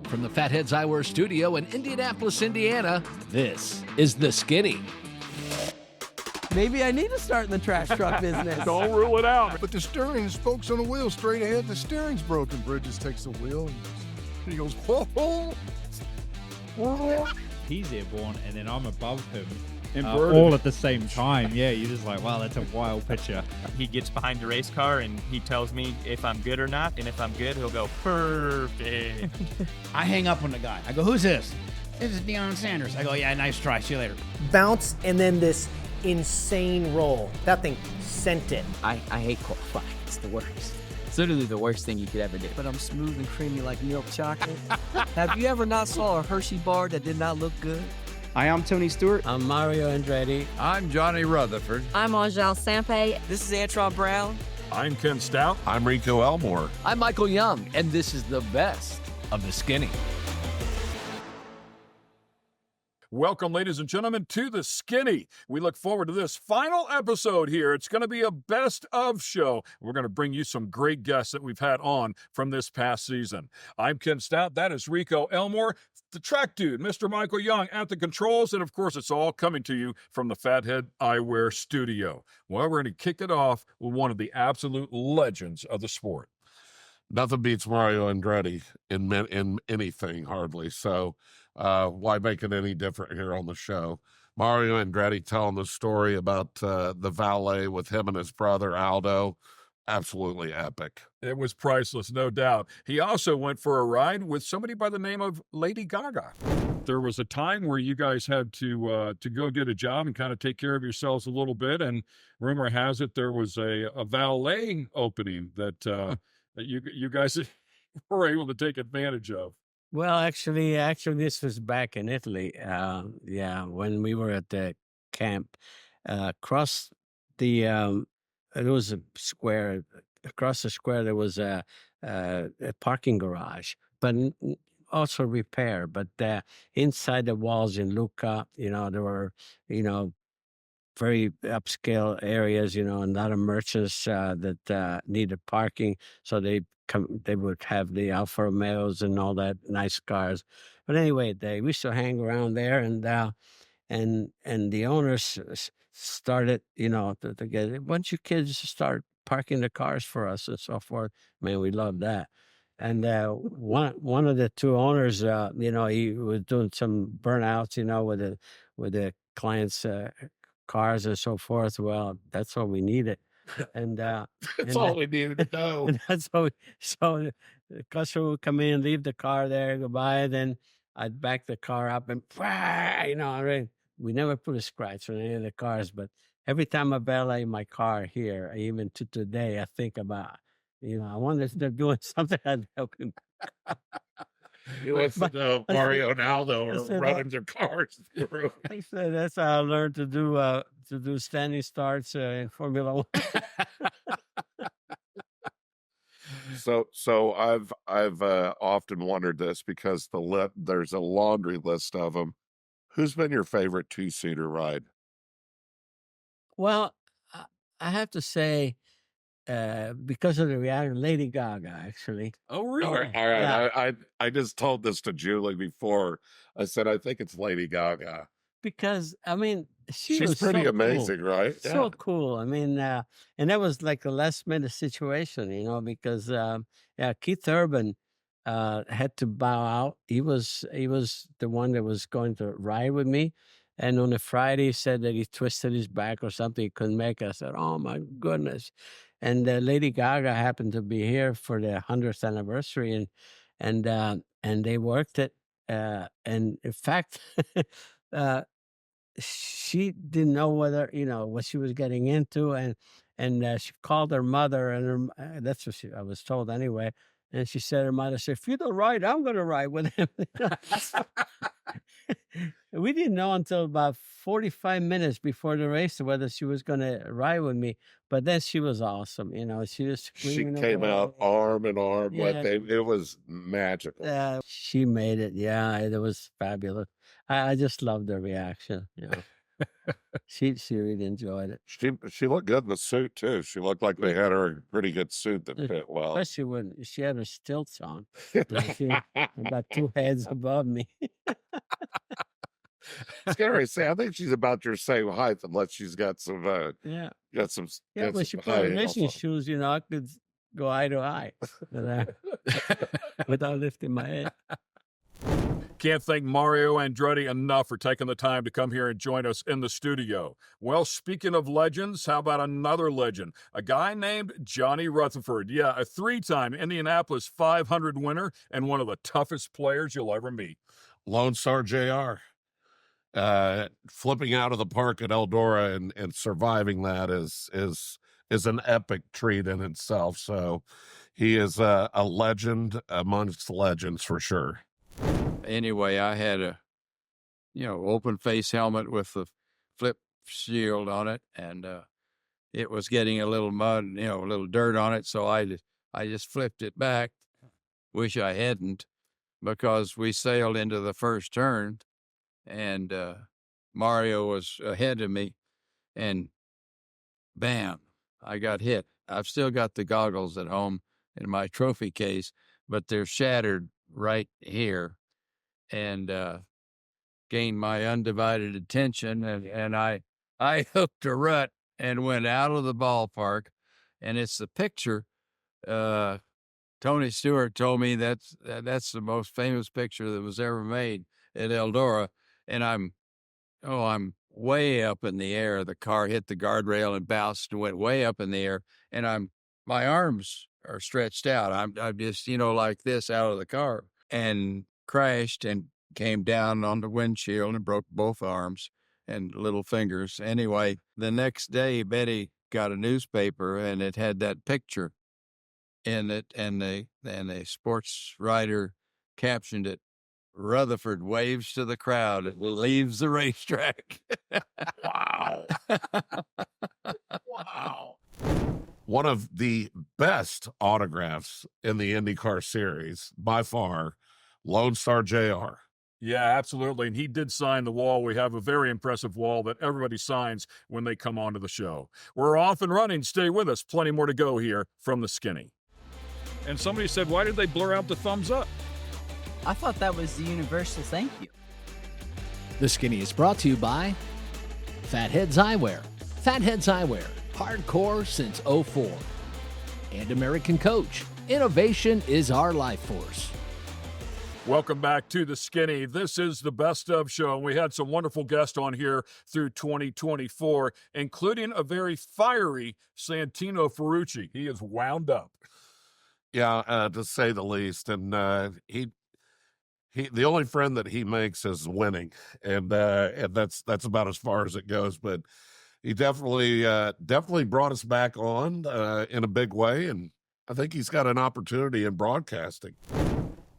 From the Fatheads Eyewear studio in Indianapolis, Indiana, this is The Skinny. Maybe I need to start in the trash truck business. Don't rule it out. But the steering is spokes on the wheel straight ahead. The steering's broken. Bridges takes the wheel and he goes, whoa, whoa. He's airborne, and then I'm above him. Inverted. All at the same time. Yeah, you're just like, wow, that's a wild picture. He gets behind the race car and he tells me if I'm good or not, and if I'm good, he'll go, perfect. I hang up on the guy. I go, who's this? This is Deion Sanders. I go, yeah, nice try. See you later. Bounce and then this insane roll. That thing sent it. I hate qualifying. It's the worst. It's literally the worst thing you could ever do. But I'm smooth and creamy like milk chocolate. Have you ever not saw a Hershey bar that did not look good? Hi, I'm Tony Stewart. I'm Mario Andretti. I'm Johnny Rutherford. I'm Angel Sampe. This is Antron Brown. I'm Ken Stout. I'm Rico Elmore. I'm Michael Young, and this is the best of The Skinny. Welcome, ladies and gentlemen, to The Skinny. We look forward to this final episode here. It's going to be a best of show. We're going to bring you some great guests that we've had on from this past season. I'm Ken Stout. That is Rico Elmore, the track dude, Mr. Michael Young at the controls. And, of course, it's all coming to you from the Fathead Eyewear studio. Well, we're going to kick it off with one of the absolute legends of the sport. Nothing beats Mario Andretti in anything, hardly. So why make it any different here on the show? Mario Andretti telling the story about the valet with him and his brother, Aldo. Absolutely epic. It was priceless, no doubt. He also went for a ride with somebody by the name of Lady Gaga. There was a time where you guys had to go get a job and kind of take care of yourselves a little bit. And rumor has it there was a valet opening that that you guys were able to take advantage of. Well, actually, this was back in Italy. When we were at the camp, across the it was a square. Across the square, there was a parking garage, but also repair. But inside the walls in Lucca, there were, very upscale areas, and a lot of merchants that needed parking. So they would have the Alfa Romeos and all that nice cars. But anyway, we used to hang around there, and the owners started, to get, why don't you kids start parking the cars for us and so forth. Man, we loved that. And one of the two owners, he was doing some burnouts, with the clients' cars and so forth. Well, that's all we needed. And That's all we needed to know. so the customer would come in, leave the car there, goodbye. Then I'd back the car up and, we never put a scratch on any of the cars. But every time I valet my car here, even to today, I think about, I wonder if they're doing something that helping. He wants to know Mario and Aldo are running their cars through. I said that's how I learned to do standing starts in Formula One. So I've often wondered this because there's a laundry list of them. Who's been your favorite two-seater ride? Well, I have to say, because of the reaction, Lady Gaga, actually. Oh, really? All right. Yeah. I just told this to Julie before. I said, I think it's Lady Gaga. Because, she's She's pretty amazing, cool. right? So cool. And that was like a last minute situation, because, Keith Urban had to bow out. He was the one that was going to ride with me. And on a Friday, he said that he twisted his back or something. He couldn't make it. I said, oh, my goodness. And Lady Gaga happened to be here for the 100th anniversary. And they worked it. And in fact, she didn't know whether, what she was getting into. And she called her mother. And that's what I was told anyway. And she said, her mother said, if you don't ride, I'm going to ride with him. We didn't know until about 45 minutes before the race whether she was going to ride with me. But then she was awesome. She was screaming. She came out arm in arm with him. It was magical. She made it. Yeah, it was fabulous. I just loved the reaction. She really enjoyed it. She looked good in the suit too. She looked like they had her in a pretty good suit that fit well. Especially when she had her stilts on. She about 2 heads above me. Scary. Say, I think she's about your same height, unless she's got some. Yeah. Got some. Yeah, got when some she put on height mission also. shoes, I could go eye to eye without lifting my head. Can't thank Mario Andretti enough for taking the time to come here and join us in the studio. Well, speaking of legends, how about another legend? A guy named Johnny Rutherford. Yeah, a 3-time Indianapolis 500 winner and one of the toughest players you'll ever meet. Lone Star Jr. Flipping out of the park at Eldora and surviving that is an epic treat in itself. So he is a legend amongst legends for sure. Anyway, I had a, open face helmet with the flip shield on it, and it was getting a little mud, a little dirt on it. So I just flipped it back. Wish I hadn't, because we sailed into the first turn, and Mario was ahead of me, and bam, I got hit. I've still got the goggles at home in my trophy case, but they're shattered right here, and gained my undivided attention, and I hooked a rut and went out of the ballpark. And it's the picture. Tony Stewart told me that's the most famous picture that was ever made at Eldora, and I'm way up in the air. The car hit the guardrail and bounced and went way up in the air, and my arms are stretched out. I'm just like this out of the car, and crashed and came down on the windshield and broke both arms and little fingers. Anyway, the next day Betty got a newspaper and it had that picture in it, and the sports writer captioned it, "Rutherford waves to the crowd and leaves the racetrack." Wow. Wow. One of the best autographs in the IndyCar series, by far, Lone Star Jr. Yeah, absolutely. And he did sign the wall. We have a very impressive wall that everybody signs when they come onto the show. We're off and running. Stay with us. Plenty more to go here from the Skinny. And somebody said, why did they blur out the thumbs up? I thought that was the universal thank you. The Skinny is brought to you by Fatheads Eyewear. Fatheads Eyewear, hardcore since '04. And American Coach. Innovation is our life force. Welcome back to the Skinny. This is the Best of show, and we had some wonderful guests on here through 2024, including a very fiery Santino Ferrucci. He is wound up. Yeah, to say the least. And he the only friend that he makes is winning, and that's about as far as it goes. But he definitely brought us back on in a big way, and I think he's got an opportunity in broadcasting.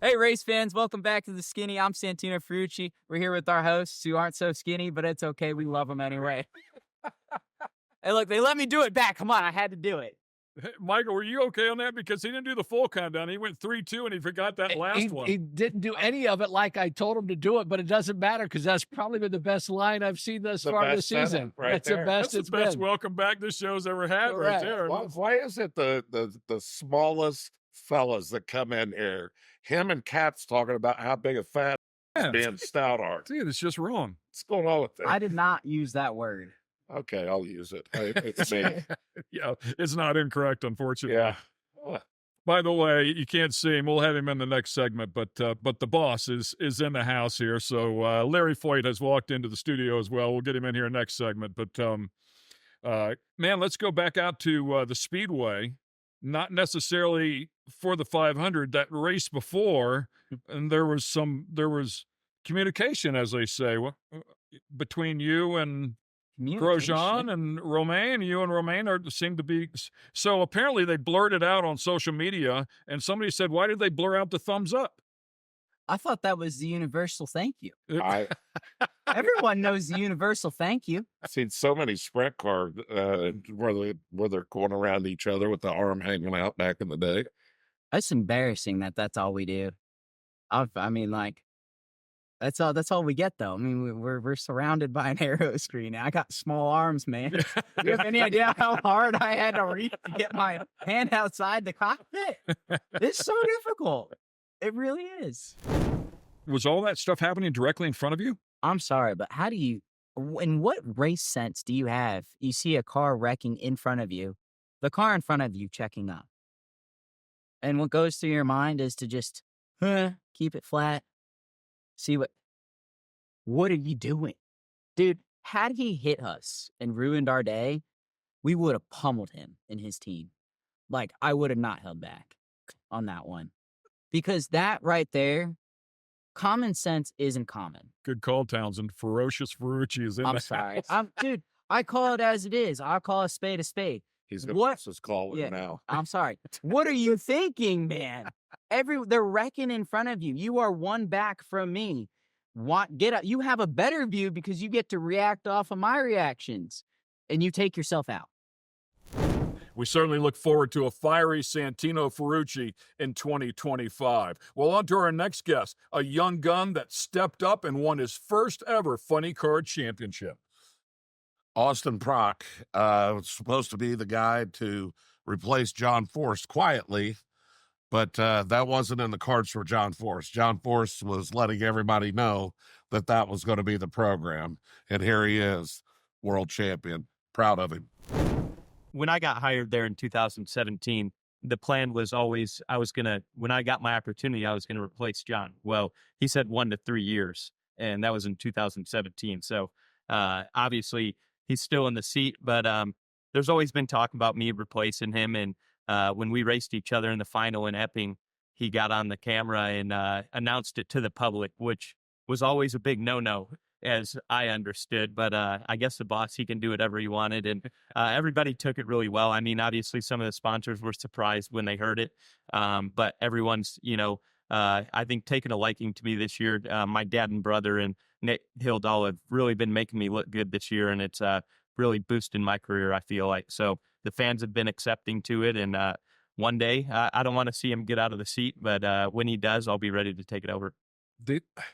Hey, race fans, welcome back to the Skinny. I'm Santino Ferrucci. We're here with our hosts who aren't so skinny, but it's okay. We love them anyway. Hey, look, they let me do it back. Come on, I had to do it. Hey, Michael, were you okay on that? Because he didn't do the full countdown. He went 3-2, and he forgot that last one. He didn't do any of it like I told him to do it, but it doesn't matter because that's probably been the best line I've seen thus far this season. Right, the best That's the best welcome back this show's ever had. Correct. Right there. Why is it the smallest fellas that come in here? Him and Kat's talking about how big a fat being Stout are. Dude, it's just wrong. What's going on with that? I did not use that word. Okay, I'll use it. It's me. Yeah, it's not incorrect, unfortunately. Yeah. By the way, you can't see him. We'll have him in the next segment, but the boss is in the house here. So Larry Foyt has walked into the studio as well. We'll get him in here next segment. But man, let's go back out to the Speedway. Not necessarily for the 500, that race before, and there was communication, as they say, between you and Grosjean and Romain. You and Romain seem to be. So apparently they blurred it out on social media, and somebody said, why did they blur out the thumbs up? I thought that was the universal thank you. Everyone knows the universal thank you. I've seen so many sprint cars where they're going around each other with the arm hanging out back in the day. It's embarrassing that that's all we do. I mean, like, That's all we get, though. I mean, we're surrounded by an aero screen. I got small arms, man. Do you have any idea how hard I had to reach to get my hand outside the cockpit? It's so difficult. It really is. Was all that stuff happening directly in front of you? I'm sorry, but how do you, in what race sense do you have? You see a car wrecking in front of you, the car in front of you checking up. And what goes through your mind is to just keep it flat. See what are you doing? Dude, had he hit us and ruined our day, we would have pummeled him and his team. Like, I would have not held back on that one. Because that right there, common sense isn't common. Good call, Townsend. Ferocious Ferrucci is in I'm the sorry. house. Dude, I call it as it is. I'll call a spade a spade. He's going to call it now. I'm sorry. What are you thinking, man? They're wrecking in front of you. You are one back from me. Get up. You have a better view because you get to react off of my reactions, and you take yourself out. We certainly look forward to a fiery Santino Ferrucci in 2025. Well, on to our next guest, a young gun that stepped up and won his first ever Funny Card Championship. Austin Prock was supposed to be the guy to replace John Force quietly, but that wasn't in the cards for John Force. John Force was letting everybody know that was going to be the program, and here he is, world champion. Proud of him. When I got hired there in 2017, the plan was always when I got my opportunity, I was going to replace John. Well, he said 1 to 3 years, and that was in 2017. So obviously, he's still in the seat, but there's always been talk about me replacing him. And when we raced each other in the final in Epping, he got on the camera and announced it to the public, which was always a big no-no, as I understood. But I guess the boss, he can do whatever he wanted. And everybody took it really well. I mean, obviously, some of the sponsors were surprised when they heard it. But everyone's, I think, taken a liking to me this year. My dad and brother and Nick Hildahl have really been making me look good this year, and it's really boosting my career, I feel like. So the fans have been accepting to it, and one day, I don't want to see him get out of the seat, but when he does, I'll be ready to take it over.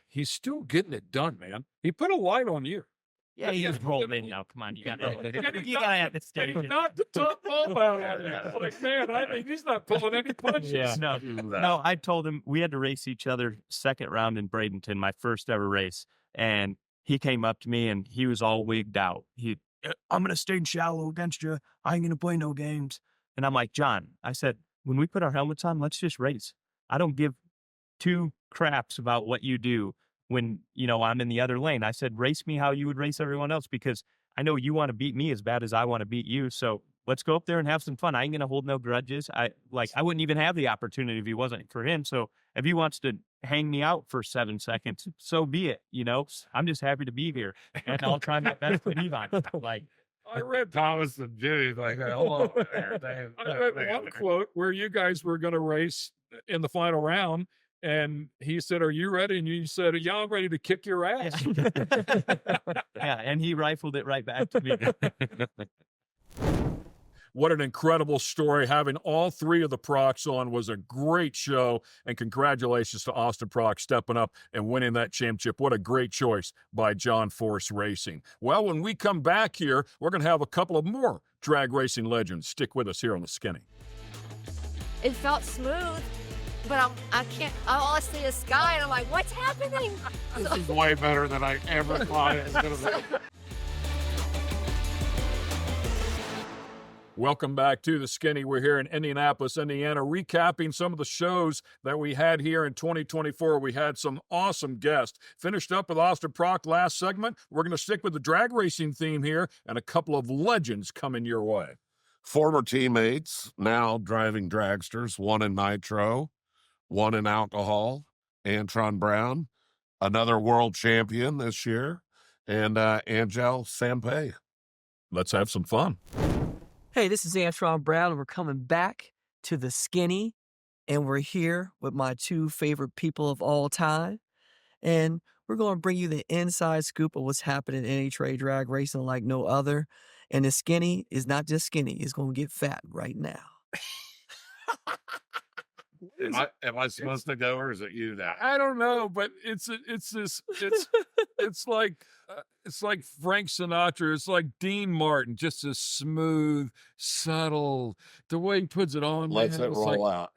He's still getting it done, man. He put a light on you. Yeah, he just rolled in now. Come on, you got to have the stage. Not the top ball out of it. Like, man, he's not pulling any punches. Yeah. No, I told him we had to race each other second round in Bradenton, my first ever race. And he came up to me and he was all wigged out. I'm going to stay shallow against you. I ain't going to play no games. And I'm like, John, I said, when we put our helmets on, let's just race. I don't give two craps about what you do when, I'm in the other lane. I said, race me how you would race everyone else, because I know you want to beat me as bad as I want to beat you. So let's go up there and have some fun. I ain't going to hold no grudges. I wouldn't even have the opportunity if he wasn't for him. So if he wants to hang me out for 7 seconds, so be it. I'm just happy to be here, and I'll try my best to be on. I read Thomas and Jimmy like, hold on. I read one quote where you guys were going to race in the final round, and he said, "Are you ready?" And you said, "Yeah, I'm ready to kick your ass." Yeah, and he rifled it right back to me. What an incredible story. Having all three of the Procs on was a great show, and congratulations to Austin Proc stepping up and winning that championship. What a great choice by John Force Racing. Well, when we come back here, we're going to have a couple of more drag racing legends. Stick with us here on The Skinny. It felt smooth, but all I see is sky, and I'm like, what's happening? This is way better than I ever thought it was going to be. Welcome back to The Skinny. We're here in Indianapolis, Indiana, recapping some of the shows that we had here in 2024. We had some awesome guests. Finished up with Austin Proc last segment. We're going to stick with the drag racing theme here, and a couple of legends coming your way. Former teammates, now driving dragsters, one in nitro, one in alcohol, Antron Brown, another world champion this year, and Angel Sampay. Let's have some fun. Hey, this is Antron Brown, and we're coming back to The Skinny, and we're here with my two favorite people of all time, and we're going to bring you the inside scoop of what's happening in NHRA drag racing like no other, and The Skinny is not just skinny, it's going to get fat right now. Am I supposed to go, or is it you now? I don't know, but it's like it's like Frank Sinatra. It's like Dean Martin, just a smooth, subtle. The way he puts it on, Lets man, it it's roll like, out.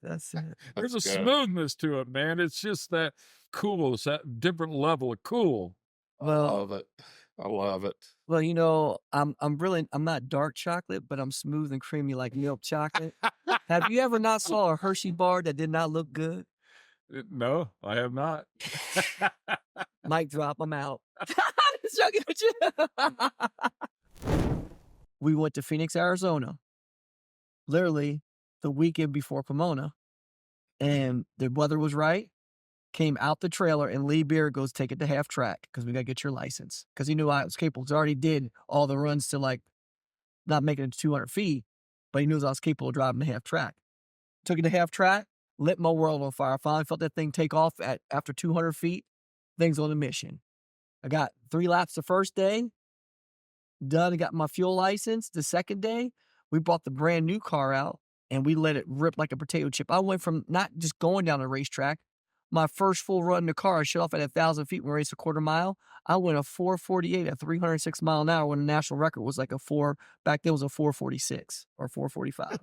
That's it. there's a That's good. smoothness to it, man. It's just that cool. It's that different level of cool. I Well, love it. I love it. well, I'm not dark chocolate, but I'm smooth and creamy like milk chocolate. Have you ever not saw a Hershey bar that did not look good? No, I have not. Mic drop, I'm out. Just joking with you. We went to Phoenix, Arizona, literally the weekend before Pomona, and the weather was right. Came out the trailer, and Lee Beer goes, take it to half track because we got to get your license. Because he knew I was capable. He already did all the runs to like not making it to 200 feet, but he knew I was capable of driving the half track. Took it to half track, lit my world on fire. Finally felt that thing take off after 200 feet. Things on a mission. I got 3 laps the first day, done and got my fuel license. The second day, we brought the brand new car out and we let it rip like a potato chip. I went from not just going down the racetrack. My first full run in the car, I shut off at 1,000 feet when we raced a quarter mile. I went a 4:48 at 306 mile an hour when the national record was like back then was a 4:46 or 4:45.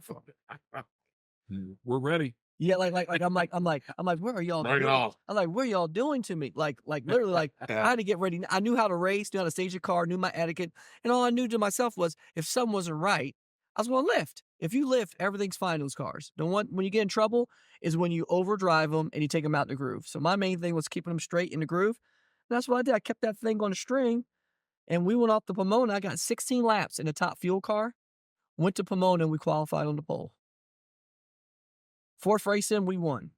We're ready. Yeah, I'm like, where are y'all? Bring it on. I'm like, what are y'all doing to me? Like literally, like I had to get ready. I knew how to race, knew how to stage a car, knew my etiquette, and all I knew to myself was if something wasn't right, I was going to lift. If you lift, everything's fine in those cars. When you get in trouble is when you overdrive them and you take them out in the groove. So my main thing was keeping them straight in the groove. And that's what I did. I kept that thing on a string, and we went off to Pomona. I got 16 laps in the top fuel car. Went to Pomona and we qualified on the pole. 4th race in, we won.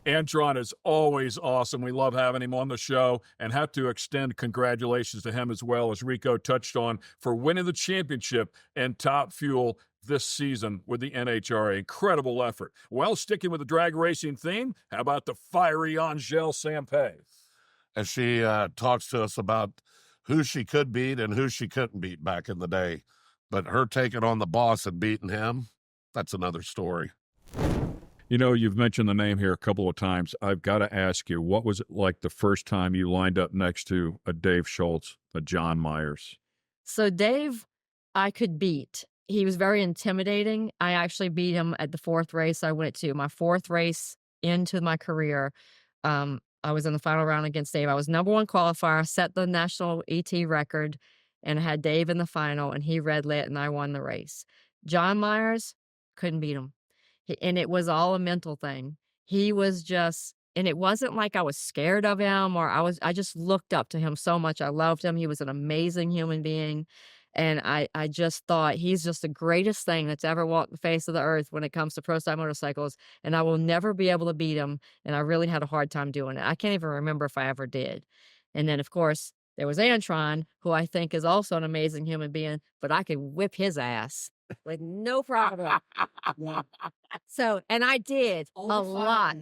Antron is always awesome. We love having him on the show and have to extend congratulations to him as well, as Rico touched on, for winning the championship and top fuel this season with the NHRA. Incredible effort. Well, sticking with the drag racing theme, how about the fiery Angèle Sampé? As she talks to us about who she could beat and who she couldn't beat back in the day. But her taking on the boss and beating him, that's another story. You know, you've mentioned the name here a couple of times. I've got to ask you, what was it like the first time you lined up next to a Dave Schultz, a John Myers? So Dave, I could beat. He was very intimidating. I actually beat him at the 4th race I went to. My 4th race into my career. I was in the final round against Dave. I was number 1 qualifier, set the national ET record, and I had Dave in the final, and he red lit, and I won the race. John Myers, couldn't beat him. And it was all a mental thing. He was just, and it wasn't like I was scared of him or I just looked up to him so much. I loved him. He was an amazing human being. And I just thought he's just the greatest thing that's ever walked the face of the earth when it comes to pro style motorcycles. And I will never be able to beat him. And I really had a hard time doing it. I can't even remember if I ever did. And then, of course, there was Antron, who I think is also an amazing human being, but I could whip his ass with no problem. So, and I did a lot.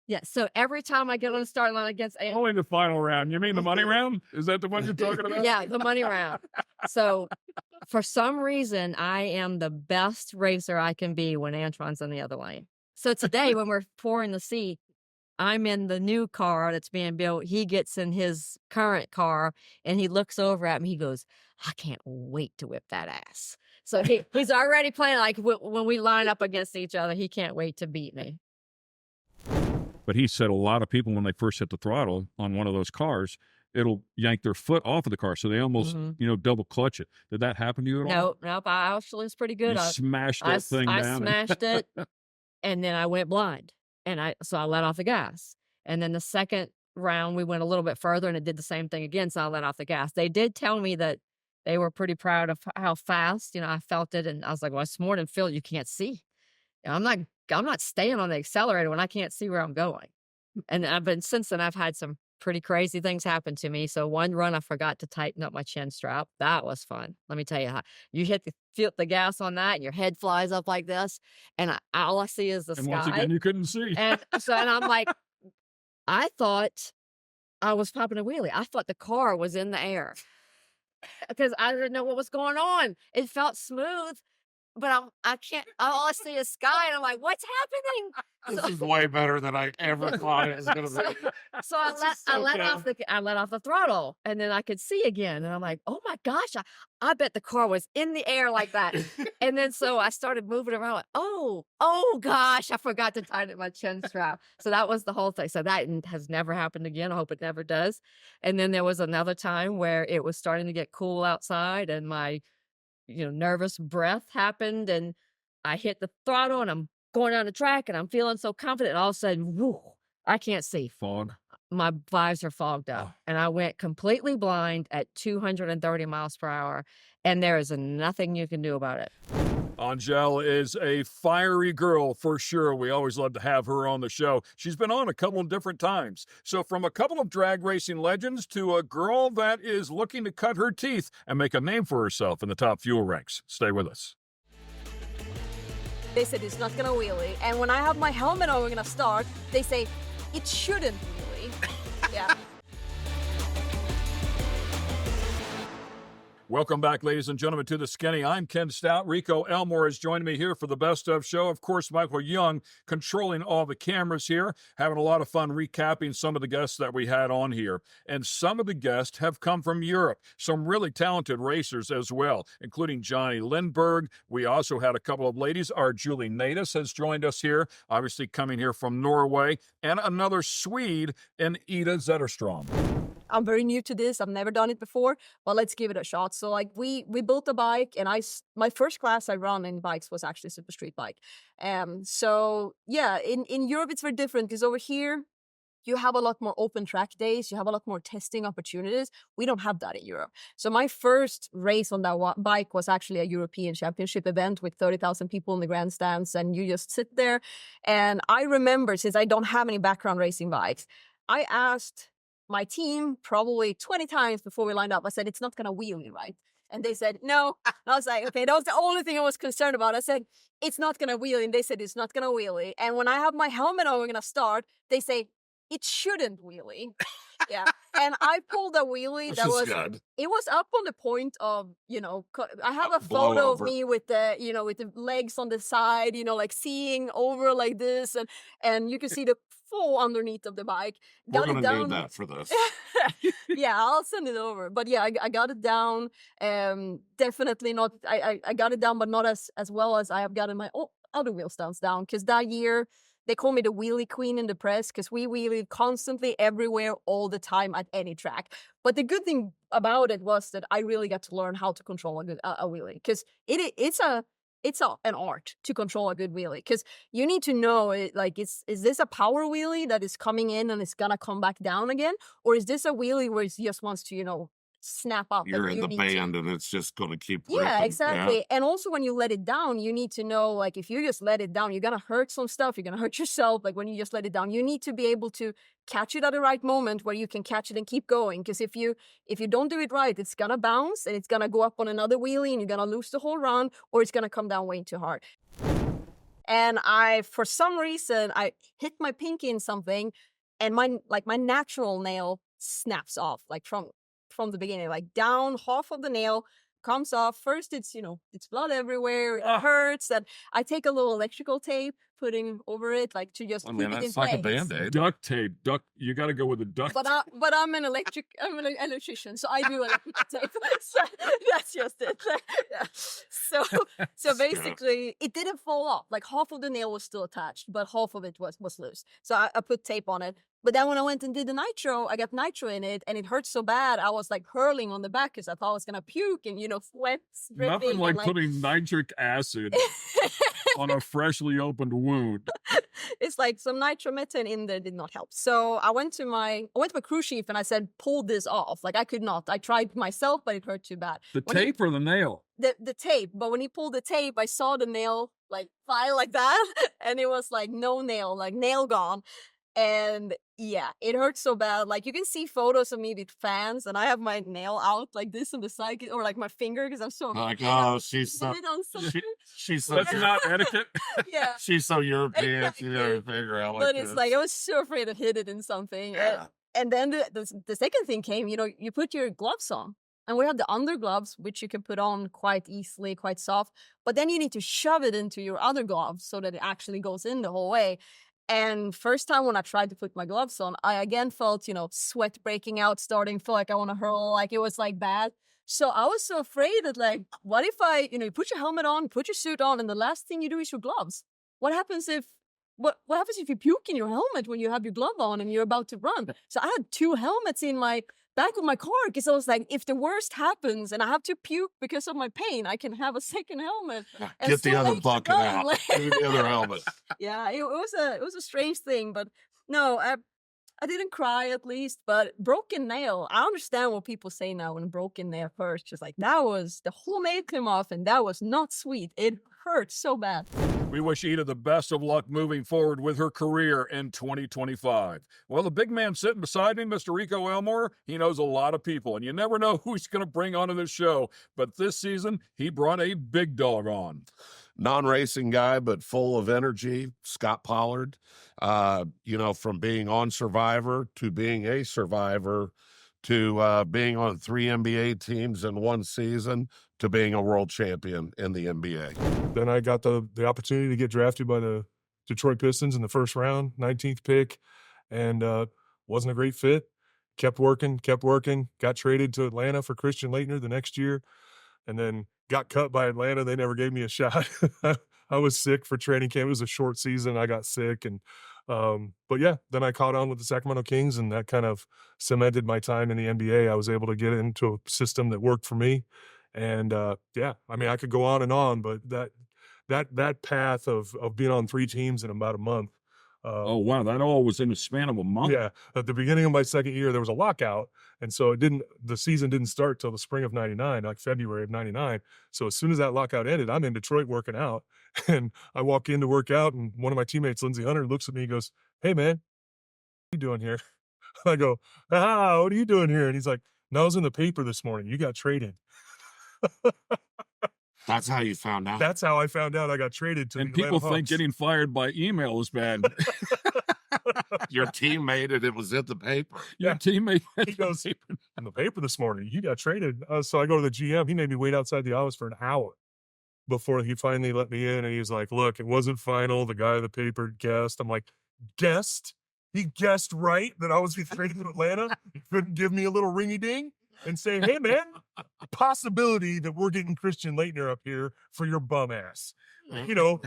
Yeah. So every time I get on the start line against Antron. Only the final round. You mean the money round? Is that the one you're talking about? Yeah, the money round. So for some reason, I am the best racer I can be when Antron's in the other lane. So today, when we're pouring the seat, I'm in the new car that's being built. He gets in his current car and he looks over at me. He goes, I can't wait to whip that ass. So he's already playing like when we line up against each other, he can't wait to beat me. But he said a lot of people, when they first hit the throttle on one of those cars, it'll yank their foot off of the car. So they almost, double clutch it. Did that happen to you at all? Nope. I actually was pretty good. You smashed that thing down. I smashed it and then I went blind. And so I let off the gas. And then the second round, we went a little bit further and it did the same thing again. So I let off the gas. They did tell me that they were pretty proud of how fast, I felt it. And I was like, well, it's more than Phil, you can't see. I'm not staying on the accelerator when I can't see where I'm going. And since then I've had some pretty crazy things happen to me. So one run, I forgot to tighten up my chin strap. That was fun. Let me tell you how you feel the gas on that and your head flies up like this. And all I see is the sky. And once again, you couldn't see. And I'm like, I thought I was popping a wheelie. I thought the car was in the air because I didn't know what was going on. It felt smooth, but I can't, all I see is sky, and I'm like, what's happening? This is way better than I ever thought it was going to be. So I let off the throttle, and then I could see again, and I'm like, oh my gosh, I bet the car was in the air like that. And then so I started moving around, like, oh gosh, I forgot to tighten my chin strap. So that was the whole thing. So that has never happened again. I hope it never does. And then there was another time where it was starting to get cool outside, and my nervous breath happened, and I hit the throttle, and I'm going down the track, and I'm feeling so confident, and all of a sudden, whoo, I can't see. Fog. My visor fogged up, and I went completely blind at 230 miles per hour, and there is nothing you can do about it. Angelle is a fiery girl for sure. We always love to have her on the show. She's been on a couple of different times. So from a couple of drag racing legends to a girl that is looking to cut her teeth and make a name for herself in the top fuel ranks. Stay with us. They said it's not gonna wheelie, and when I have my helmet on, we're gonna start. They say it shouldn't wheelie. Yeah. Welcome back, ladies and gentlemen, to The Skinny. I'm Ken Stout. Rico Elmore is joining me here for the Best Of show. Of course, Michael Young controlling all the cameras here, having a lot of fun recapping some of the guests that we had on here. And some of the guests have come from Europe, some really talented racers as well, including Johnny Lindberg. We also had a couple of ladies. Our Julie Natus has joined us here, obviously coming here from Norway, and another Swede in Ida Zetterstrom. I'm very new to this. I've never done it before, but let's give it a shot. So like we built a bike, and my first class I run in bikes was actually a super street bike. So yeah, in Europe it's very different, because over here you have a lot more open track days. You have a lot more testing opportunities. We don't have that in Europe. So my first race on that bike was actually a European Championship event with 30,000 people in the grandstands, and you just sit there. And I remember, since I don't have any background racing bikes, I asked my team probably 20 times before we lined up. I said, it's not going to wheelie, right? And they said, no. And I was like, okay, that was the only thing I was concerned about. I said, it's not going to wheelie. And they said, it's not going to wheelie. And when I have my helmet on, we're going to start, they say, it shouldn't wheelie. Yeah. And I pulled a wheelie that was good. It was up on the point of, I have a photo of me with the, with the legs on the side, like seeing over like this, and you can see the full underneath of the bike. We're going to need that for this. Yeah, I'll send it over. But yeah, I got it down. Definitely not, I got it down, but not as well as I have gotten my other wheel stands down, because that year, they call me the wheelie queen in the press, because we wheelied constantly everywhere all the time at any track. But the good thing about it was that I really got to learn how to control a wheelie, because it's an art to control a good wheelie, because you need to know, is this a power wheelie that is coming in and it's gonna come back down again, or is this a wheelie where it just wants to snap up? You're in the band and it's just going to keep ripping. Yeah, exactly. Yeah. And also when you let it down, you need to know, if you just let it down, you're going to hurt some stuff. You're going to hurt yourself. When you just let it down, you need to be able to catch it at the right moment where you can catch it and keep going. Because if you don't do it right, it's going to bounce and it's going to go up on another wheelie and you're going to lose the whole run, or it's going to come down way too hard. And for some reason, I hit my pinky in something, and my natural nail snaps off, from the beginning, down half of the nail comes off. First, it's blood everywhere. It hurts. And I take a little electrical tape, putting over it, to just keep it in place. That's like a Band-Aid. Duct tape. You got to go with the duct. But I'm an electrician, so I do electrical tape. So that's just it. Yeah. So basically, it didn't fall off. Half of the nail was still attached, but half of it was loose. So I put tape on it. But then when I went and did the nitro, I got nitro in it, and it hurt so bad, I was hurling on the back because I thought I was gonna puke, and sweat dripping. Nothing like putting nitric acid on a freshly opened wound. It's some nitromethane in there did not help. So I went to my crew chief and I said, pull this off. I could not. I tried myself, but it hurt too bad. The tape or the nail? The tape. But when he pulled the tape, I saw the nail fly like that, and it was no nail, nail gone. And yeah, it hurts so bad. You can see photos of me with fans, and I have my nail out like this on the side, or my finger, because I'm so she's so that's not etiquette. Yeah, she's so European. She never figure out. But it's I was so afraid to hit it in something. Yeah. And then the second thing came. You put your gloves on. And we have the undergloves, which you can put on quite easily, quite soft. But then you need to shove it into your other gloves so that it actually goes in the whole way. And first time when I tried to put my gloves on, I again felt, sweat breaking out, starting to feel like I want to hurl, like it was like bad. So I was so afraid that like, what if I, you put your helmet on, put your suit on, and the last thing you do is your gloves? What happens if what happens if you puke in your helmet when you have your glove on and you're about to run? So I had 2 helmets in my back of my car because I was like, if the worst happens and I have to puke because of my pain, I can have a second helmet. And Get the still other make the bucket run. out. Like- Do the other helmet. Yeah, it was a strange thing, but no, I didn't cry at least. But broken nail, I understand what people say now when broken nail hurts. Just like that was the whole nail came off, and that was not sweet. It hurt so bad. We wish Ida the best of luck moving forward with her career in 2025. Well, the big man sitting beside me, Mr. Rico Elmore, he knows a lot of people, and you never know who he's going to bring onto this show. But this season, he brought a big dog on. Non-racing guy, but full of energy, Scott Pollard. From being on Survivor to being a survivor to being on 3 NBA teams in one season to being a world champion in the NBA. Then I got the opportunity to get drafted by the Detroit Pistons in the first round, 19th pick, and wasn't a great fit. Kept working, got traded to Atlanta for Christian Laettner the next year, and then got cut by Atlanta. They never gave me a shot. I was sick for training camp. It was a short season. I got sick. But yeah, then I caught on with the Sacramento Kings, and that kind of cemented my time in the NBA. I was able to get into a system that worked for me. And I could go on, but that path of being on 3 teams in about a month. Oh, wow. That all was in the span of a month? Yeah. At the beginning of my second year, there was a lockout. And so the season didn't start till the spring of 99, like February of 99. So as soon as that lockout ended, I'm in Detroit working out. And I walk in to work out, and one of my teammates, Lindsey Hunter, looks at me and goes, "Hey, man, what are you doing here?" I go, what are you doing here? And he's like, "No, I was in the paper this morning. You got traded." That's how you found out. That's how I found out I got traded to And the people Atlanta think Hawks. getting fired by email is bad. Your teammate, and it was in the paper. Your teammate. He goes, "In the paper this morning, you got traded." So I go to the GM. He made me wait outside the office for an hour before he finally let me in. And he was like, "Look, it wasn't final. The guy in the paper guessed." I'm like, "Guessed? He guessed right that I was traded to Atlanta? He couldn't give me a little ringy ding and say, 'Hey, man, possibility that we're getting Christian Laettner up here for your bum ass.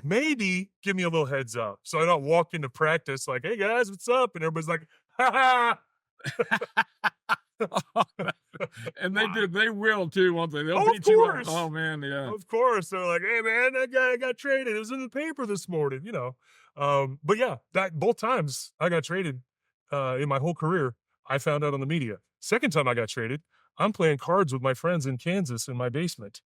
Maybe give me a little heads up.'" So I don't walk into practice like, "Hey guys, what's up?" And everybody's like, "Ha ha." And they will too, won't they? They'll Oh, beat of you up. course. Oh, man, yeah. Of course. They're like, "Hey man, that guy got traded. It was in the paper this morning," But yeah, that both times I got traded in my whole career, I found out on the media. Second time I got traded, I'm playing cards with my friends in Kansas in my basement.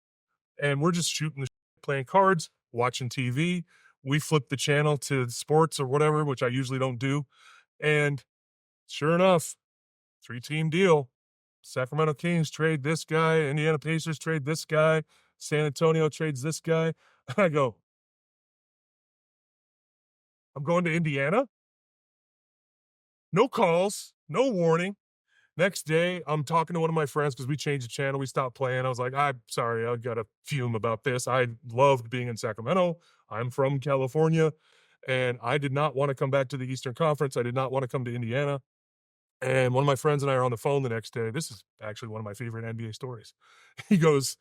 And we're just shooting the shit, playing cards, watching TV. We flip the channel to sports or whatever, which I usually don't do. And sure enough, 3-team deal. Sacramento Kings trade this guy. Indiana Pacers trade this guy. San Antonio trades this guy. And I go, "I'm going to Indiana?" No calls, no warning. Next day, I'm talking to one of my friends because we changed the channel. We stopped playing. I was like, "I'm sorry, I got to fume about this. I loved being in Sacramento. I'm from California, and I did not want to come back to the Eastern Conference. I did not want to come to Indiana." And one of my friends and I are on the phone the next day. This is actually one of my favorite NBA stories. He goes,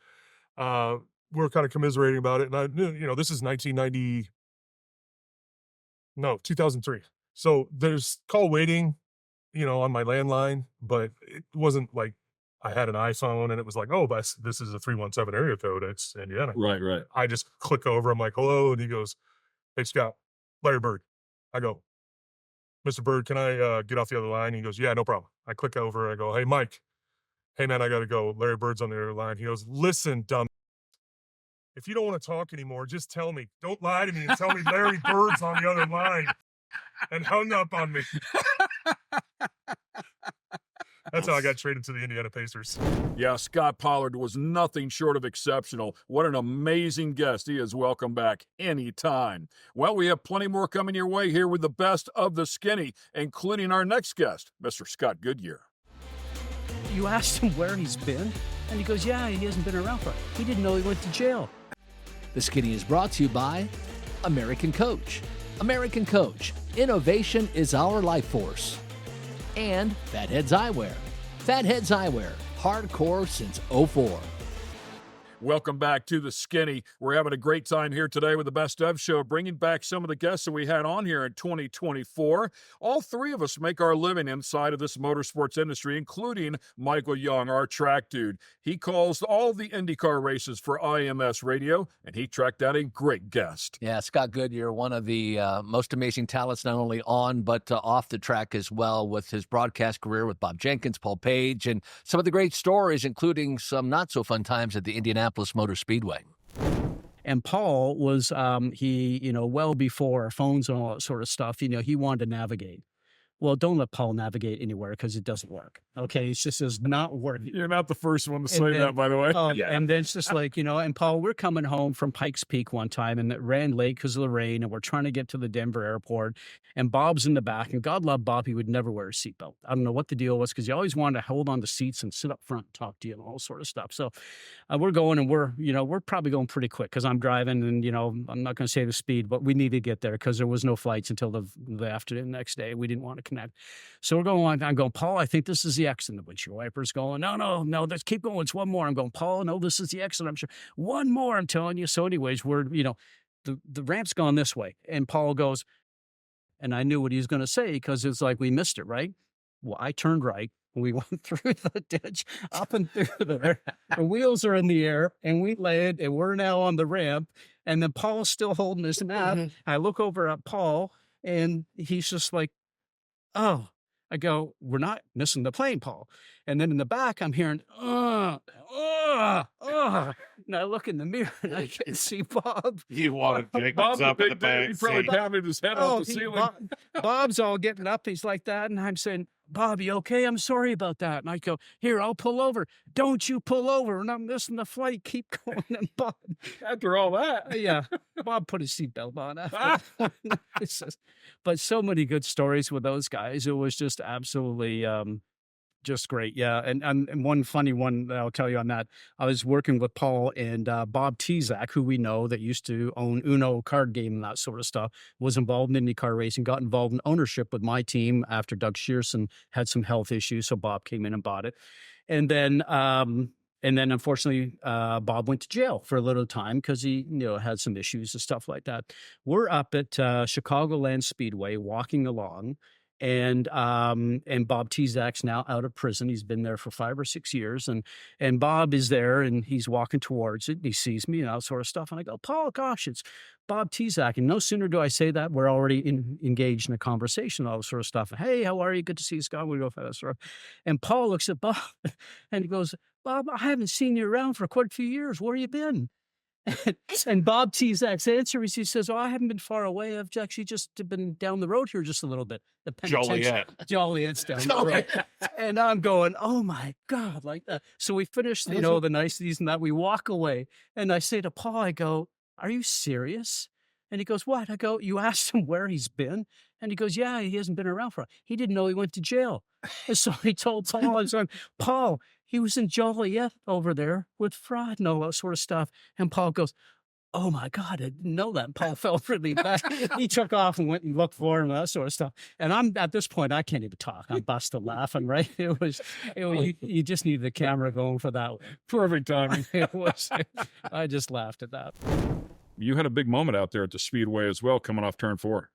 we're kind of commiserating about it. And I knew, this is 2003. So there's call waiting, on my landline, but it wasn't like I had an iPhone and it was like, "Oh, but this is a 317 area code. It's Indiana." Right. I just click over. I'm like, "Hello." And he goes, "Hey, Scout, Larry Bird." I go, "Mr. Bird, can I get off the other line?" He goes, "Yeah, no problem." I click over. I go, "Hey, Mike. Hey, man, I got to go. Larry Bird's on the other line." He goes, "Listen, dumb. If you don't want to talk anymore, just tell me. Don't lie to me and tell me Larry Bird's on the other line." And hung up on me. That's how I got traded to the Indiana Pacers. Yeah, Scott Pollard was nothing short of exceptional. What an amazing guest. He is welcome back anytime. Well, we have plenty more coming your way here with the best of the skinny, including our next guest, Mr. Scott Goodyear. You asked him where he's been? And he goes, yeah, he hasn't been around for it. He didn't know he went to jail. The Skinny is brought to you by American Coach. American Coach, innovation is our life force. And Fatheads Eyewear. Fatheads Eyewear, hardcore since '04. Welcome back to the Skinny. We're having a great time here today with the Best Of Show, bringing back some of the guests that we had on here in 2024. All three of us make our living inside of this motorsports industry, including Michael Young, our track dude. He calls all the IndyCar races for IMS Radio, and he tracked out a great guest. Yeah, Scott Goodyear, one of the most amazing talents, not only on but off the track as well, with his broadcast career with Bob Jenkins, Paul Page, and some of the great stories, including some not so fun times at the Indianapolis Motor Speedway. And Paul was, well before phones and all that sort of stuff, he wanted to navigate. Well, don't let Paul navigate anywhere because it doesn't work. Okay, it's just is not working. You're not the first one to say that, by the way. And then it's just like, and Paul, we're coming home from Pikes Peak one time and it ran late because of the rain and we're trying to get to the Denver airport and Bob's in the back and God love Bob, he would never wear a seatbelt. I don't know what the deal was because he always wanted to hold on to seats and sit up front and talk to you and all sort of stuff. So we're going and we're probably going pretty quick because I'm driving and, I'm not going to say the speed, but we need to get there because there was no flights until the afternoon next day. We didn't want to connect. So we're going on. I'm going, Paul, I think this is the exit. And the windshield wiper's going, no, let's keep going. It's one more. I'm going, Paul, no, this is the exit. I'm sure. One more, I'm telling you. So anyways, we're, the ramp's gone this way. And Paul goes, and I knew what he was going to say because it's like we missed it, right? Well, I turned right. We went through the ditch, up and through there. The wheels are in the air, and we landed, and we're now on the ramp. And then Paul's still holding his map. I look over at Paul, and he's just like, oh, I go, we're not missing the plane, Paul. And then in the back, I'm hearing, and I look in the mirror and I can see Bob. You wanted Jacobs up in the back. He probably pounded his head off the ceiling. Bob's all getting up. He's like that. And I'm saying, Bob, you okay? I'm sorry about that. And I go, here, I'll pull over. Don't you pull over. And I'm missing the flight. Keep going. And Bob, after all that. Yeah. Bob put his seatbelt on. But so many good stories with those guys. It was just absolutely just great. Yeah. And one funny one that I'll tell you on that, I was working with Paul and Bob Tezak, who we know that used to own Uno card game and that sort of stuff, was involved in IndyCar racing, got involved in ownership with my team after Doug Shearson had some health issues. So Bob came in and bought it. And then unfortunately, Bob went to jail for a little time because he, had some issues and stuff like that. We're up at Chicagoland Speedway walking along. And Bob Tezak's now out of prison. He's been there for 5 or 6 years. And Bob is there and he's walking towards it. And he sees me and that sort of stuff. And I go, Paul, gosh, it's Bob Tezak. And no sooner do I say that, we're already engaged in a conversation, all this sort of stuff. Hey, how are you? Good to see you, Scott. We go for that sort of. And Paul looks at Bob and he goes, Bob, I haven't seen you around for quite a few years. Where you been? And Bob Tezak's answer is, he says, I haven't been far away. I've actually just been down the road here just a little bit. The Joliet's down the road. And I'm going, oh my God, like that. So we finished, the niceties and that. We walk away. And I say to Paul, I go, are you serious? And he goes, what? I go, you asked him where he's been? And he goes, yeah, he hasn't been around for. He didn't know he went to jail. And so he told Paul, I was like, Paul, he was in Joliet over there with fraud and all that sort of stuff. And Paul goes, oh my God, I didn't know that. And Paul felt really bad. He took off and went and looked for him and that sort of stuff. And I'm at this point, I can't even talk. I'm busted laughing, right? It was you just needed the camera going for that. Perfect timing. I just laughed at that. You had a big moment out there at the Speedway as well, coming off turn 4.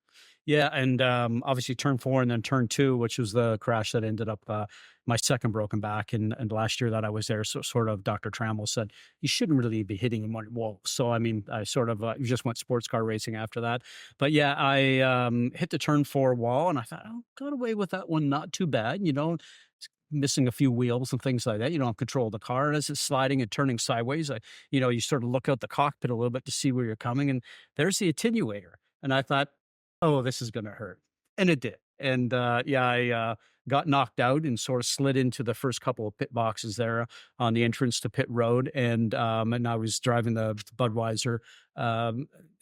Yeah, and obviously turn 4 and then turn 2, which was the crash that ended up my second broken back. And last year that I was there, so sort of Dr. Trammell said, you shouldn't really be hitting him on your wall. So, I mean, I sort of just went sports car racing after that. But yeah, I hit the turn 4 wall and I thought, got away with that one, not too bad, missing a few wheels and things like that. You don't have control of the car. And as it's sliding and turning sideways, you sort of look out the cockpit a little bit to see where you're coming. And there's the attenuator. And I thought, oh, this is going to hurt. And it did. And I got knocked out and sort of slid into the first couple of pit boxes there on the entrance to pit road. And I was driving the Budweiser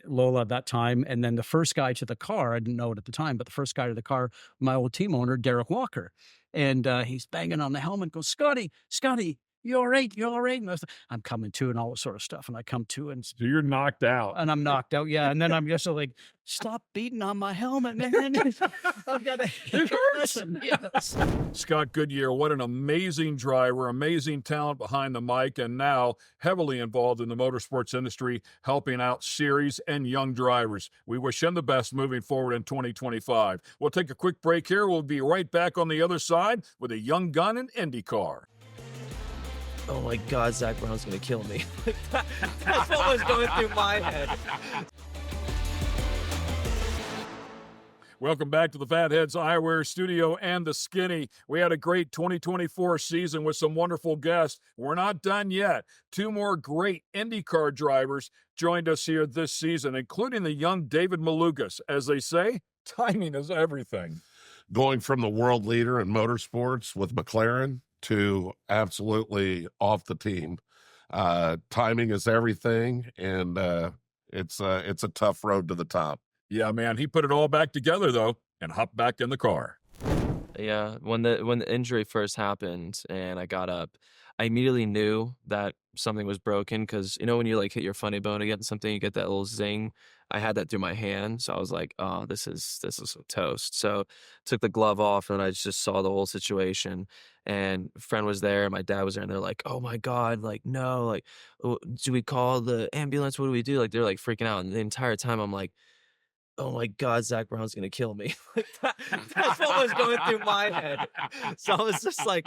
Lola at that time. And then the first guy to the car, I didn't know it at the time, but the first guy to the car, my old team owner, Derek Walker. And he's banging on the helmet, goes, Scotty, "You all right? You all right?" And I'm coming to and all that sort of stuff. And I come to and So you're knocked out. and I'm knocked out. Yeah. And then I'm just like, "Stop beating on my helmet, man. I've got to." It hurts. Yes. Scott Goodyear, what an amazing driver, amazing talent behind the mic, and now heavily involved in the motorsports industry, helping out series and young drivers. We wish him the best moving forward in 2025. We'll take a quick break here. We'll be right back on the other side with a young gun in IndyCar. Oh my God, Zach Brown's gonna kill me. That's what was going through my head. Welcome back to the Fatheads Eyewear Studio and the Skinny. We had a great 2024 season with some wonderful guests. We're not done yet. 2 more great IndyCar drivers joined us here this season, including the young David Malukas. As they say, timing is everything. Going from the world leader in motorsports with McLaren to absolutely off the team. Timing is everything, and it's a tough road to the top. Yeah, man, he put it all back together, though, and hopped back in the car. Yeah, when the injury first happened and I got up, I immediately knew that something was broken because, you know, when you like hit your funny bone against something, you get that little zing. I had that through my hand, so I was like, "Oh, this is toast." So took the glove off and I just saw the whole situation. And a friend was there, my dad was there, and they're like, "Oh my God, like no, like, do we call the ambulance? What do we do?" Like they're like freaking out, and the entire time I'm like, "Oh my God, Zach Brown's gonna kill me." That's what was going through my head. So I was just like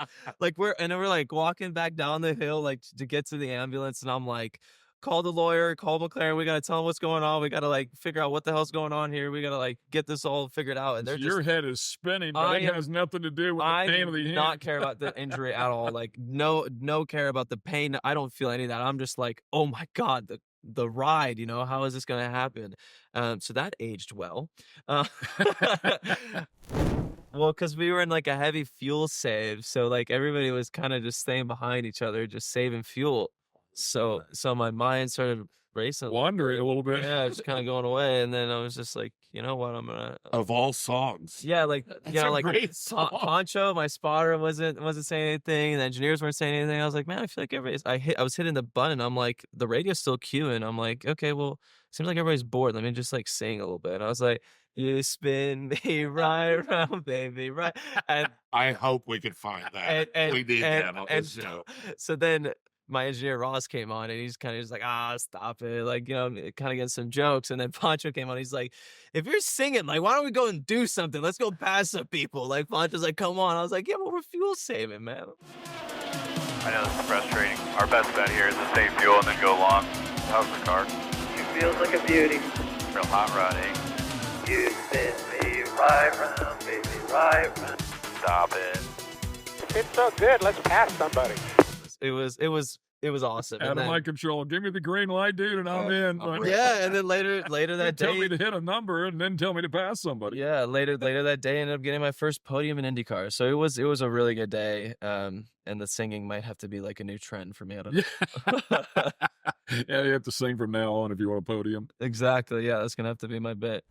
we're like walking back down the hill, like to get to the ambulance. And I'm like, call the lawyer, call McLaren. We got to tell them what's going on. We got to like figure out what the hell's going on here. We got to like get this all figured out. And they're Your head is spinning, but it has nothing to do with the pain of the hand. I do not care about the injury at all. Like no care about the pain. I don't feel any of that. I'm just like, oh my God, the ride, you know, how is this going to happen? So that aged well. Well, because we were in like a heavy fuel save. So like everybody was kind of just staying behind each other, just saving fuel. So my mind started racing. Wandering a little bit. Yeah, just kind of going away. And then I was just like, you know what, I'm going to. Of all songs. Yeah, like, That's you know, a like great song. Poncho, my spotter wasn't saying anything. The engineers weren't saying anything. I was like, man, I feel like everybody's, I was hitting the button. I'm like, the radio's still queuing. I'm like, okay, well, seems like everybody's bored. Let me just like sing a little bit. And I was like, you spin me right around, baby, right. And I hope we can find that. We need that on this show. So then my engineer Ross came on and he's kind of just like, stop it. Like, you know, kind of getting some jokes. And then Poncho came on. He's like, if you're singing, like, why don't we go and do something? Let's go pass some people. Like, Poncho's like, come on. I was like, yeah, but we're fuel saving, man. I know this is frustrating. Our best bet here is to save fuel and then go long. How's the car? It feels like a beauty. Real hot rod, eh? You spin me right round, baby, right round. Stop it. It's so good. Let's pass somebody. It was awesome. Out of my control. Give me the green light, dude, and I'm in. Yeah, and then later that day, tell me to hit a number, and then tell me to pass somebody. Yeah, later that day, I ended up getting my first podium in IndyCar. So it was a really good day. And the singing might have to be like a new trend for me. I don't know. Yeah, you have to sing from now on if you want a podium. Exactly. Yeah, that's gonna have to be my bit.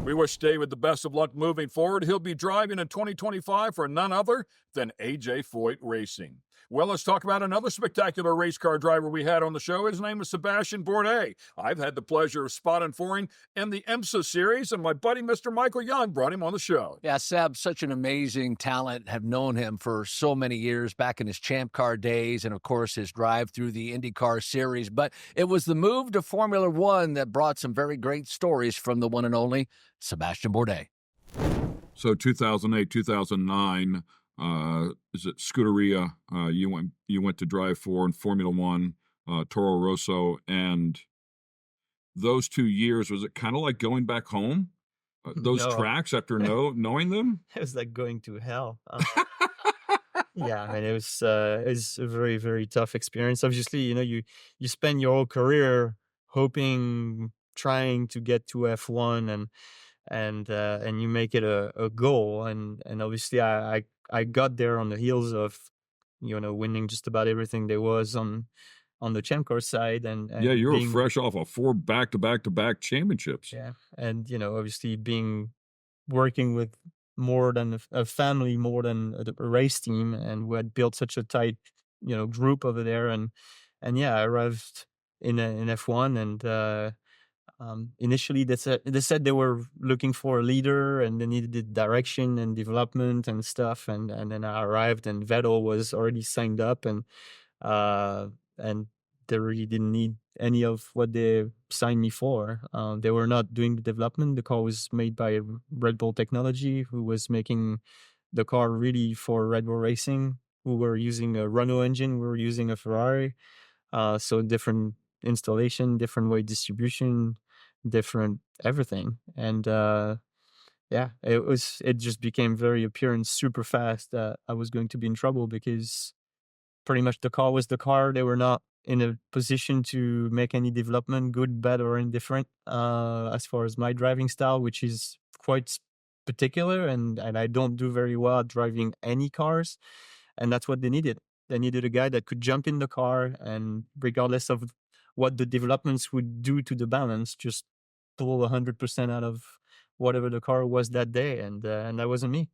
We wish David the best of luck moving forward. He'll be driving in 2025 for none other than AJ Foyt Racing. Well, let's talk about another spectacular race car driver we had on the show. His name is Sebastian Bourdais. I've had the pleasure of spotting for him in the IMSA series, and my buddy Mr. Michael Young brought him on the show. Yeah, Seb, such an amazing talent. Have known him for so many years, back in his Champ Car days, and of course his drive through the IndyCar series. But it was the move to Formula One that brought some very great stories from the one and only Sebastian Bourdais. So 2008, 2009, is it Scuderia? You went to drive for in Formula One, Toro Rosso, and those 2 years, was it kind of like going back home? Those No. tracks after knowing them? It was like going to hell. Yeah, and it was a very, very tough experience. Obviously, you know, you spend your whole career hoping, trying to get to F1, and you make it a goal. And obviously, I got there on the heels of, you know, winning just about everything there was on the Champ Car side, and Yeah, you were being, fresh off of 4 back-to-back-to-back championships. yeah, and you know, obviously working with more than a family, more than a race team, and we had built such a tight group over there, and yeah, I arrived in F1, and initially they said they were looking for a leader and they needed direction and development and stuff, and then I arrived and Vettel was already signed up, and they really didn't need any of what they signed me for. They were not doing the development. The car was made by Red Bull Technology, who was making the car really for Red Bull Racing, who were using a Renault engine, we were using a Ferrari. So different installation, different weight distribution, different everything. And yeah, it just became very apparent super fast that I was going to be in trouble, because pretty much the car was the car. They were not in a position to make any development, good, bad, or indifferent, as far as my driving style, which is quite particular, and I don't do very well at driving any cars. And that's what they needed. They needed a guy that could jump in the car and, regardless of what the developments would do to the balance, just pull 100% out of whatever the car was that day. And that wasn't me.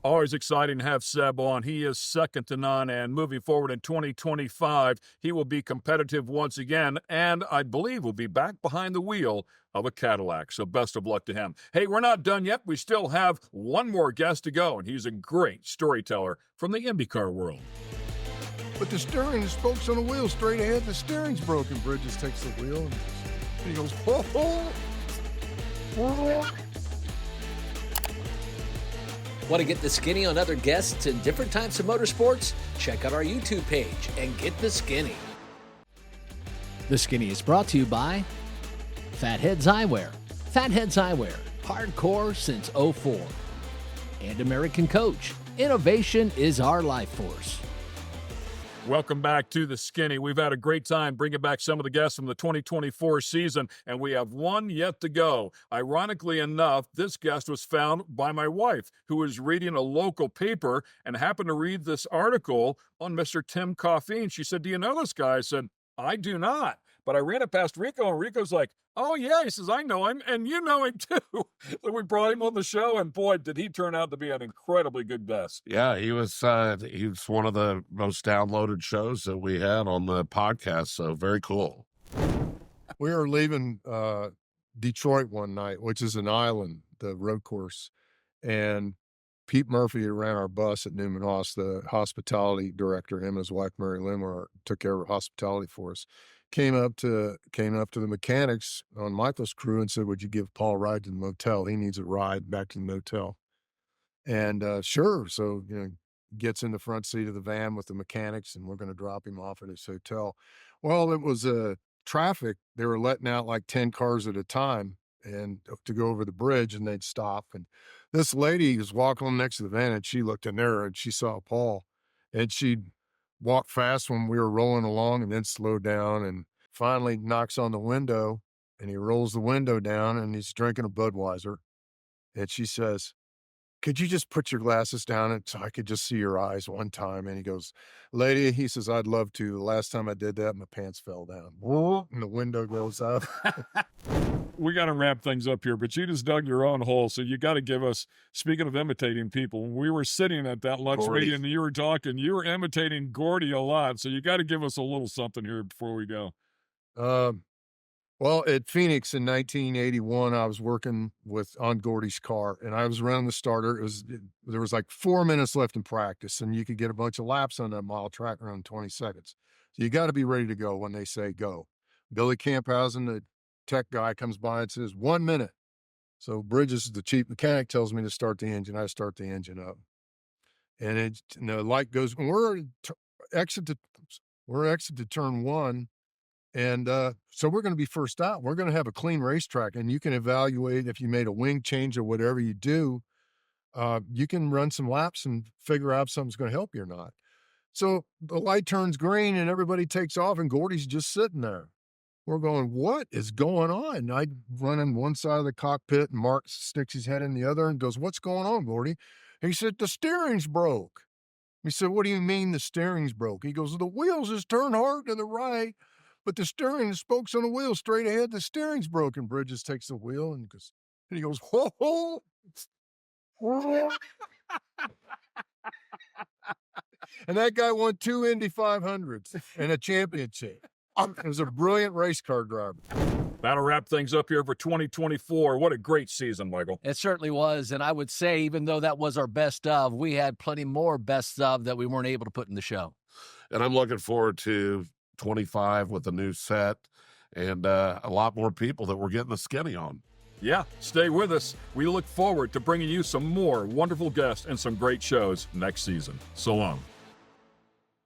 Always exciting to have Seb on. He is second to none, and moving forward in 2025, he will be competitive once again, and I believe will be back behind the wheel of a Cadillac. So best of luck to him. Hey, we're not done yet. We still have one more guest to go, and he's a great storyteller from the IndyCar world. But the steering, the spokes on the wheel straight ahead, the steering's broken. Bridges takes the wheel and he goes, ho, ho. Want to get the skinny on other guests and different types of motorsports? Check out our YouTube page and get the skinny. The Skinny is brought to you by Fatheads Eyewear. Fatheads Eyewear, hardcore since '04. And American Coach. Innovation is our life force. Welcome back to the Skinny. We've had a great time bringing back some of the guests from the 2024 season, and we have one yet to go. Ironically enough, this guest was found by my wife, who was reading a local paper and happened to read this article on Mr. Tim Coffeen. She said, "Do you know this guy?" I said, "I do not." But I ran it past Rico, and Rico's like, "Oh, yeah." He says, "I know him, and you know him too." So we brought him on the show, and boy, did he turn out to be an incredibly good guest. Yeah, he was one of the most downloaded shows that we had on the podcast, so very cool. We were leaving Detroit one night, which is an island, the road course, and Pete Murphy, who ran our bus at Newman Haas, the hospitality director, him and his wife Mary Elmore took care of hospitality for us. Came up to the mechanics on Michael's crew and said, "Would you give Paul a ride to the motel? He needs a ride back to the motel." And sure. So gets in the front seat of the van with the mechanics, and we're going to drop him off at his hotel. Well, it was traffic. They were letting out like 10 cars at a time, and to go over the bridge, and they'd stop. And this lady was walking next to the van, and she looked in there and she saw Paul, and she'd walk fast when we were rolling along and then slow down, and finally knocks on the window, and he rolls the window down, and he's drinking a Budweiser. And she says, "Could you just put your glasses down so I could just see your eyes one time?" And he goes, "Lady," he says, "I'd love to. The last time I did that, my pants fell down." And the window goes up. We got to wrap things up here, but you just dug your own hole. So you got to give us, speaking of imitating people, when we were sitting at that lunch meeting and you were talking, you were imitating Gordy a lot. So you got to give us a little something here before we go. Well, at Phoenix in 1981, I was working on Gordy's car, and I was running the starter. There was like 4 minutes left in practice, and you could get a bunch of laps on that mile track around 20 seconds. So you got to be ready to go when they say go. Billy Camphausen, the tech guy, comes by and says, 1 minute. So Bridges, the chief mechanic, tells me to start the engine. I start the engine up, and the light goes. We're exit to turn one. And so we're going to be first out. We're going to have a clean racetrack, and you can evaluate if you made a wing change or whatever you do. You can run some laps and figure out if something's going to help you or not. So the light turns green, and everybody takes off, and Gordy's just sitting there. We're going, what is going on? I run in one side of the cockpit, and Mark sticks his head in the other and goes, "What's going on, Gordy?" He said, "The steering's broke." He said, "What do you mean the steering's broke?" He goes, "The wheels just turn hard to the right. But the steering, the spokes on the wheel straight ahead, the steering's broken." Bridges takes the wheel and he goes, "Ho, ho." And that guy won 2 Indy 500s and a championship. It was a brilliant race car driver. That'll wrap things up here for 2024. What a great season, Michael. It certainly was. And I would say, even though that was our best of, we had plenty more best of that we weren't able to put in the show. And I'm looking forward to 25 with a new set and a lot more people that we're getting the skinny on. Yeah, stay with us. We look forward to bringing you some more wonderful guests and some great shows next season. So long.